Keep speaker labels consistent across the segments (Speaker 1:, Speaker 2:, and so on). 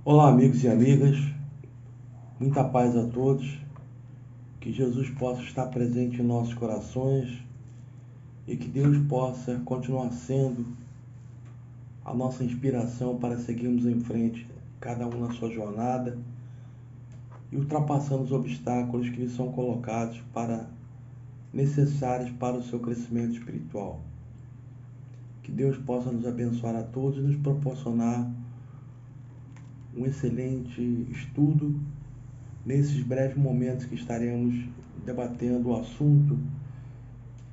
Speaker 1: Olá, amigos e amigas, muita paz a todos, que Jesus possa estar presente em nossos corações e que Deus possa continuar sendo a nossa inspiração para seguirmos em frente, cada um na sua jornada e ultrapassando os obstáculos que lhe são colocados necessários para o seu crescimento espiritual. Que Deus possa nos abençoar a todos e nos proporcionar um excelente estudo nesses breves momentos que estaremos debatendo o assunto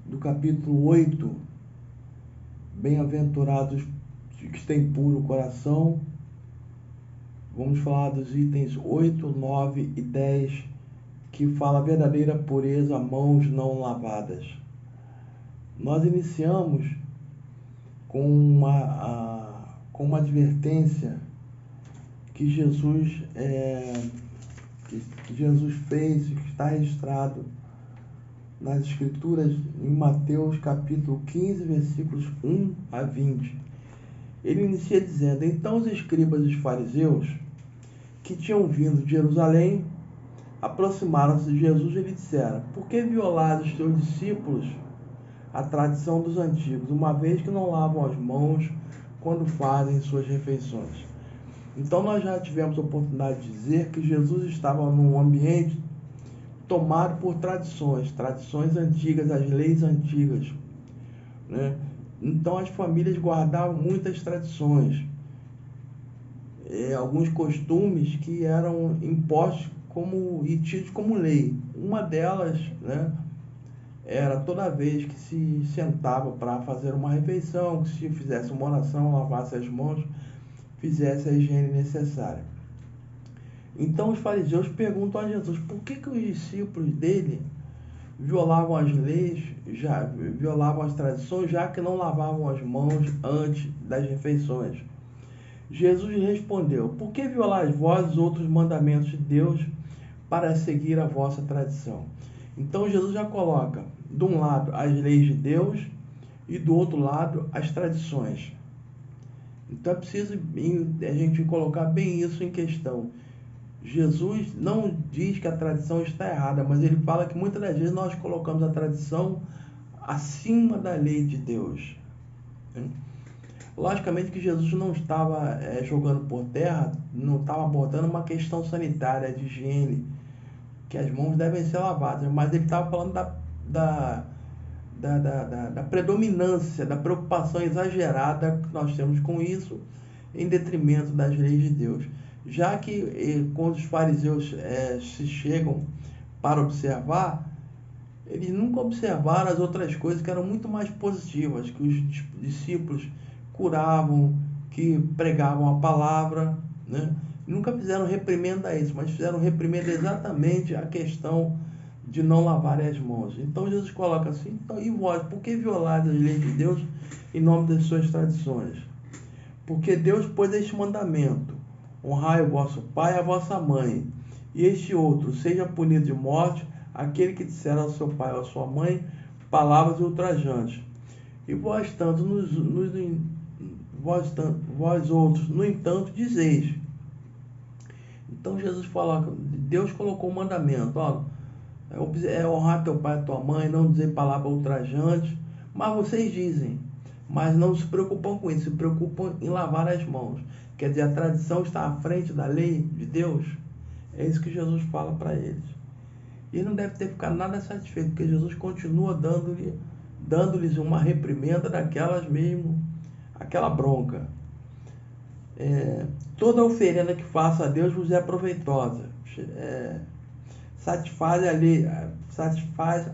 Speaker 1: do capítulo 8, Bem-aventurados que têm puro coração. Vamos falar dos itens 8, 9 e 10, que fala verdadeira pureza, mãos não lavadas. Nós iniciamos com uma advertência que Jesus fez, que está registrado nas Escrituras, em Mateus capítulo 15, versículos 1 a 20. Ele inicia dizendo: Então os escribas e os fariseus, que tinham vindo de Jerusalém, aproximaram-se de Jesus e lhe disseram: Por que violais os teus discípulos a tradição dos antigos, uma vez que não lavam as mãos quando fazem suas refeições? Então nós já tivemos a oportunidade de dizer que Jesus estava num ambiente tomado por tradições antigas, as leis antigas, né? Então as famílias guardavam muitas tradições, alguns costumes que eram impostos e tidos como lei. Uma delas, né, era toda vez que se sentava para fazer uma refeição, que se fizesse uma oração, lavasse as mãos, fizesse a higiene necessária. Então os fariseus perguntam a Jesus por que os discípulos dele violavam as leis, violavam as tradições, já que não lavavam as mãos antes das refeições. Jesus respondeu: Por que violais vós os outros mandamentos de Deus para seguir a vossa tradição? Então Jesus já coloca, de um lado, as leis de Deus e do outro lado, as tradições. Então é preciso a gente colocar bem isso em questão. Jesus não diz que a tradição está errada, mas ele fala que muitas das vezes nós colocamos a tradição acima da lei de Deus. Logicamente que Jesus não estava jogando por terra, não estava abordando uma questão sanitária, de higiene, que as mãos devem ser lavadas, mas ele estava falando da predominância, da preocupação exagerada que nós temos com isso, em detrimento das leis de Deus. Já que quando os fariseus se chegam para observar, eles nunca observaram as outras coisas que eram muito mais positivas, que os discípulos curavam, que pregavam a palavra, né? Nunca fizeram reprimenda a isso, mas fizeram reprimenda exatamente a questão de não lavarem as mãos. Então Jesus coloca assim: então, e vós, por que violais as leis de Deus em nome das suas tradições? Porque Deus pôs este mandamento: honrai o vosso pai e a vossa mãe, e este outro: seja punido de morte aquele que disser ao seu pai ou à sua mãe palavras ultrajantes. E vós vós outros, no entanto, dizeis. Então Jesus fala, Deus colocou um mandamento: ó, honrar teu pai e tua mãe, não dizer palavras ultrajantes, mas vocês dizem. Mas não se preocupam com isso, se preocupam em lavar as mãos. Quer dizer, a tradição está à frente da lei de Deus. É isso que Jesus fala para eles. E ele não deve ter ficado nada satisfeito, porque Jesus continua dando-lhes uma reprimenda daquelas mesmo, aquela bronca. Toda oferenda que faça a Deus vos é proveitosa. Satisfaz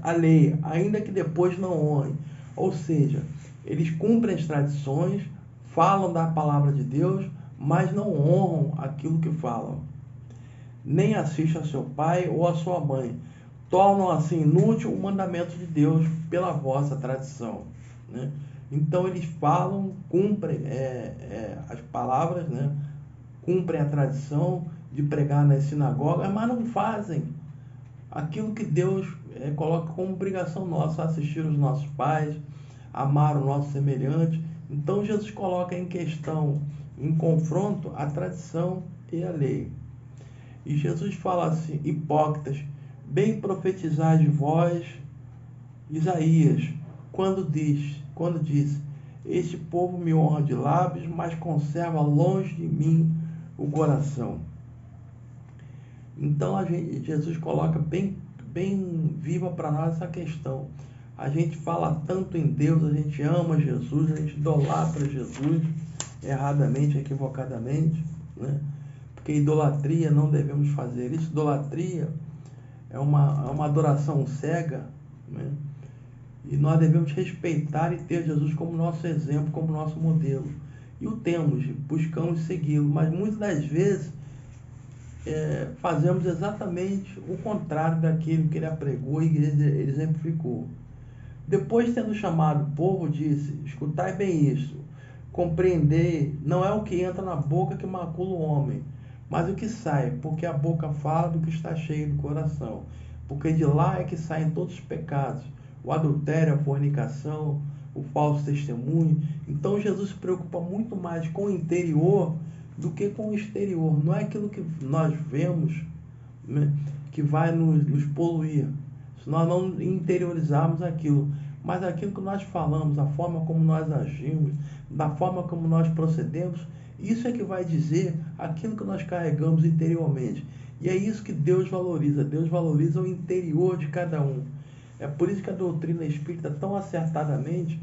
Speaker 1: a lei, ainda que depois não honre. Ou seja, eles cumprem as tradições, falam da palavra de Deus, mas não honram aquilo que falam. Nem assistem a seu pai ou a sua mãe. Tornam assim inútil o mandamento de Deus pela vossa tradição, né? Então eles falam, cumprem as palavras, né? Cumprem a tradição de pregar nas sinagogas, mas não fazem aquilo que Deus coloca como obrigação nossa: assistir os nossos pais, amar o nosso semelhante. Então Jesus coloca em questão, em confronto, a tradição e a lei. E Jesus fala assim: hipócritas, bem profetizai vós, Isaías, quando disse, este povo me honra de lábios, mas conserva longe de mim o coração. Então Jesus coloca bem viva para nós essa questão. A gente fala tanto em Deus, a gente ama Jesus, a gente idolatra Jesus, erradamente, equivocadamente, né? Porque idolatria não devemos fazer. Isso, idolatria, é uma adoração cega, né? E nós devemos respeitar e ter Jesus como nosso exemplo, como nosso modelo. E o temos, buscamos segui-lo, mas muitas das vezes fazemos exatamente o contrário daquilo que ele apregou e exemplificou. Depois, tendo chamado o povo, disse: escutai bem isso, compreender, não é o que entra na boca que macula o homem, mas o que sai, porque a boca fala do que está cheio do coração, porque de lá é que saem todos os pecados, o adultério, a fornicação, o falso testemunho. Então Jesus se preocupa muito mais com o interior do que com o exterior. Não é aquilo que nós vemos, né, que vai nos poluir, se nós não interiorizarmos aquilo, mas aquilo que nós falamos, a forma como nós agimos, da forma como nós procedemos, isso é que vai dizer aquilo que nós carregamos interiormente. E é isso que Deus valoriza. Deus valoriza o interior de cada um. É por isso que a doutrina espírita, tão acertadamente,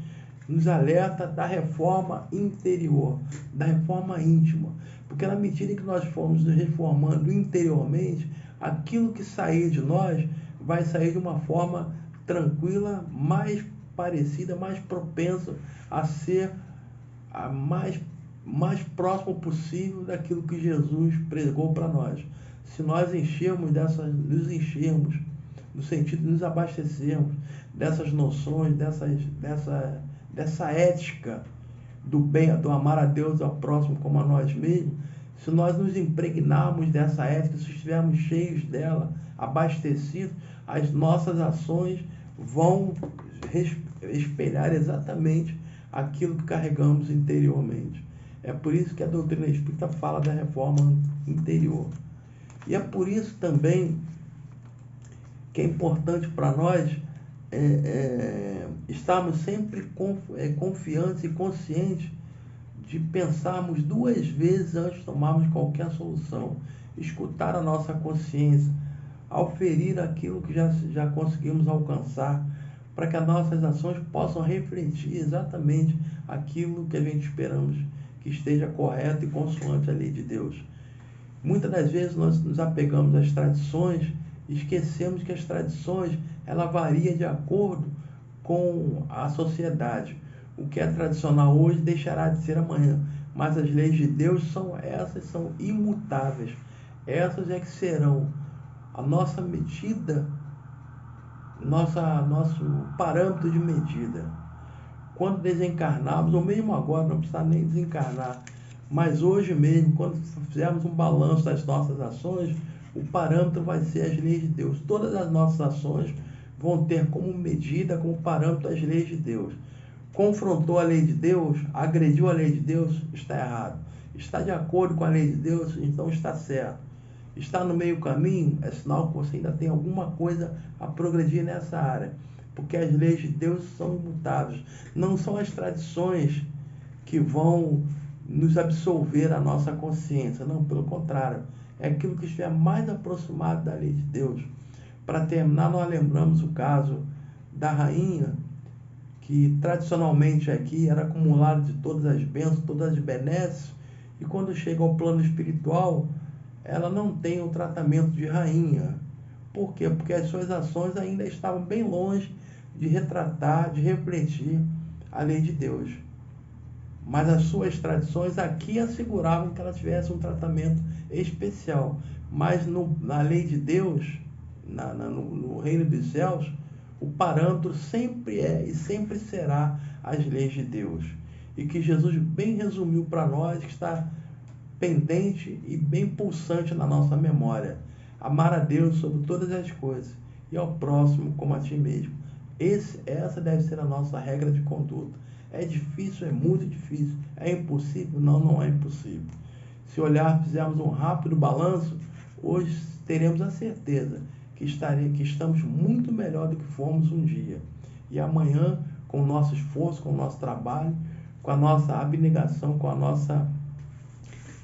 Speaker 1: nos alerta da reforma interior, da reforma íntima. Porque na medida em que nós formos nos reformando interiormente, aquilo que sair de nós vai sair de uma forma tranquila, mais parecida, mais propensa a ser a mais próximo possível daquilo que Jesus pregou para nós. Se nós nos enchermos, no sentido de nos abastecermos dessas noções, dessa ética do bem, do amar a Deus e ao próximo como a nós mesmos, se nós nos impregnarmos dessa ética, se estivermos cheios dela, abastecidos, as nossas ações vão espelhar exatamente aquilo que carregamos interiormente. É por isso que a doutrina espírita fala da reforma interior. E é por isso também que é importante para nós estarmos sempre confiantes e conscientes de pensarmos 2 vezes antes de tomarmos qualquer solução. Escutar a nossa consciência, auferir aquilo que já conseguimos alcançar, para que as nossas ações possam refletir exatamente aquilo que a gente esperamos que esteja correto e consoante a lei de Deus. Muitas das vezes nós nos apegamos às tradições e esquecemos que as tradições ela varia de acordo com a sociedade. O que é tradicional hoje deixará de ser amanhã, mas as leis de Deus são imutáveis. Essas é que serão a nossa medida, nosso parâmetro de medida. Quando desencarnarmos, ou mesmo agora, não precisa nem desencarnar, mas hoje mesmo, quando fizermos um balanço das nossas ações, o parâmetro vai ser as leis de Deus. Todas as nossas ações vão ter como medida, como parâmetro, as leis de Deus. Confrontou a lei de Deus, agrediu a lei de Deus, está errado. Está de acordo com a lei de Deus, então está certo. Está no meio caminho, é sinal que você ainda tem alguma coisa a progredir nessa área. Porque as leis de Deus são imutáveis. Não são as tradições que vão nos absolver a nossa consciência. Não, pelo contrário. É aquilo que estiver mais aproximado da lei de Deus. Para terminar, nós lembramos o caso da rainha, que tradicionalmente aqui era acumulada de todas as bênçãos, todas as benesses, e quando chega ao plano espiritual, ela não tem o tratamento de rainha. Por quê? Porque as suas ações ainda estavam bem longe de retratar, de refletir a lei de Deus. Mas as suas tradições aqui asseguravam que ela tivesse um tratamento especial. Mas na lei de Deus, no reino dos céus, o parâmetro sempre é e sempre será as leis de Deus. E que Jesus bem resumiu para nós, que está pendente e bem pulsante na nossa memória. Amar a Deus sobre todas as coisas e ao próximo como a ti mesmo. Essa deve ser a nossa regra de conduta. É difícil, é muito difícil. É impossível? Não, não é impossível. Se se fizermos um rápido balanço, hoje teremos a certeza que estamos muito melhor do que fomos um dia. E amanhã, com o nosso esforço, com o nosso trabalho, com a nossa abnegação, com a nossa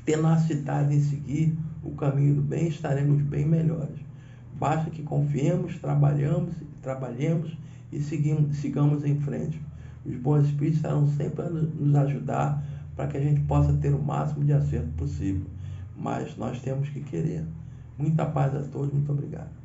Speaker 1: tenacidade em seguir o caminho do bem, estaremos bem melhores. Basta que confiemos, trabalhemos e sigamos em frente. Os bons espíritos estarão sempre a nos ajudar para que a gente possa ter o máximo de acerto possível. Mas nós temos que querer. Muita paz a todos, muito obrigado.